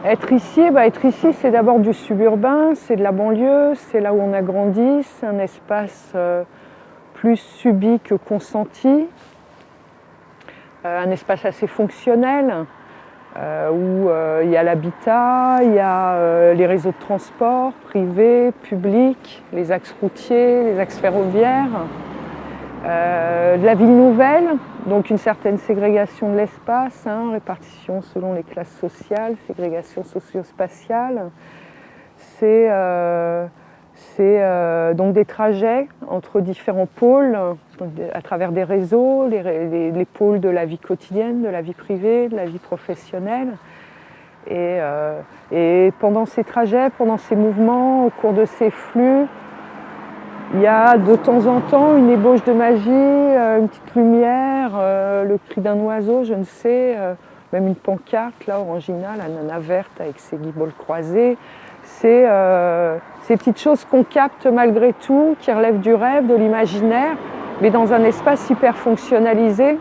Être ici, c'est d'abord du suburbain, c'est de la banlieue, c'est là où on a grandi, c'est un espace plus subi que consenti, un espace assez fonctionnel, où il y a l'habitat, il y a les réseaux de transport privés, publics, les axes routiers, les axes ferroviaires, de la ville nouvelle, donc une certaine ségrégation de l'espace, répartition selon les classes sociales, ségrégation socio-spatiale. C'est donc des trajets entre différents pôles, à travers des réseaux, les pôles de la vie quotidienne, de la vie privée, de la vie professionnelle. Et pendant ces trajets, pendant ces mouvements, au cours de ces flux, il y a de temps en temps une ébauche de magie, une petite lumière, le cri d'un oiseau, je ne sais, même une pancarte là, originale, la nana verte avec ses guibolles croisées. C'est ces petites choses qu'on capte malgré tout, qui relèvent du rêve, de l'imaginaire, mais dans un espace hyper fonctionnalisé,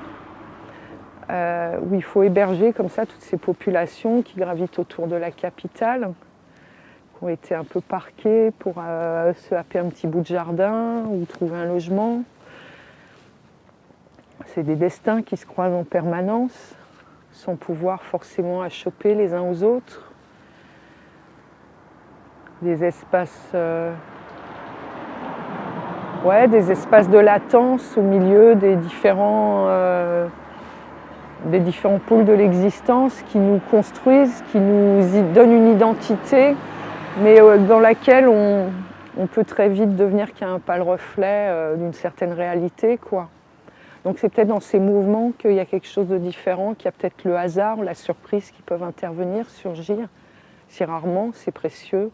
où il faut héberger comme ça toutes ces populations qui gravitent autour de la capitale, qui ont été un peu parquées pour se happer un petit bout de jardin ou trouver un logement. C'est des destins qui se croisent en permanence, sans pouvoir forcément achoper les uns aux autres. Des espaces, des espaces de latence au milieu des différents pôles de l'existence qui nous construisent, qui nous donnent une identité, mais dans laquelle on peut très vite devenir qu'un pâle reflet d'une certaine réalité, quoi. Donc c'est peut-être dans ces mouvements qu'il y a quelque chose de différent, qu'il y a peut-être le hasard, la surprise qui peuvent intervenir, surgir. Si rarement, c'est précieux.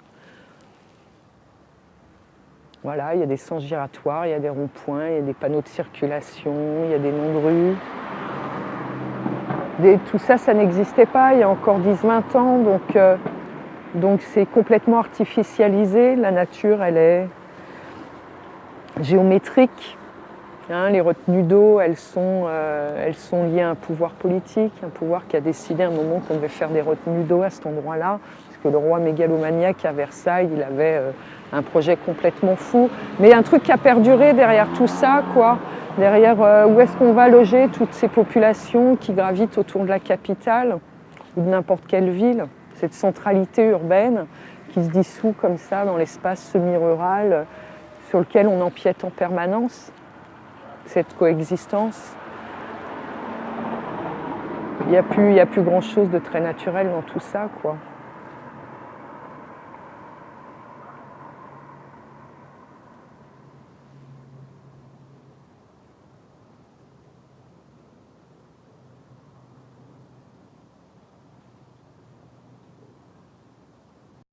Voilà, il y a des sens giratoires, il y a des ronds-points, il y a des panneaux de circulation, il y a des noms de rues. Tout ça, ça n'existait pas il y a encore 10-20 ans, donc c'est complètement artificialisé. La nature, elle est géométrique. Les retenues d'eau, elles sont liées à un pouvoir politique, un pouvoir qui a décidé à un moment qu'on devait faire des retenues d'eau à cet endroit-là, parce que le roi mégalomaniaque à Versailles, il avait un projet complètement fou. Mais il y a un truc qui a perduré derrière tout ça, quoi. Derrière où est-ce qu'on va loger toutes ces populations qui gravitent autour de la capitale ou de n'importe quelle ville, cette centralité urbaine qui se dissout comme ça dans l'espace semi-rural sur lequel on empiète en permanence. Cette coexistence. Il n'y a plus grand-chose de très naturel dans tout ça, quoi.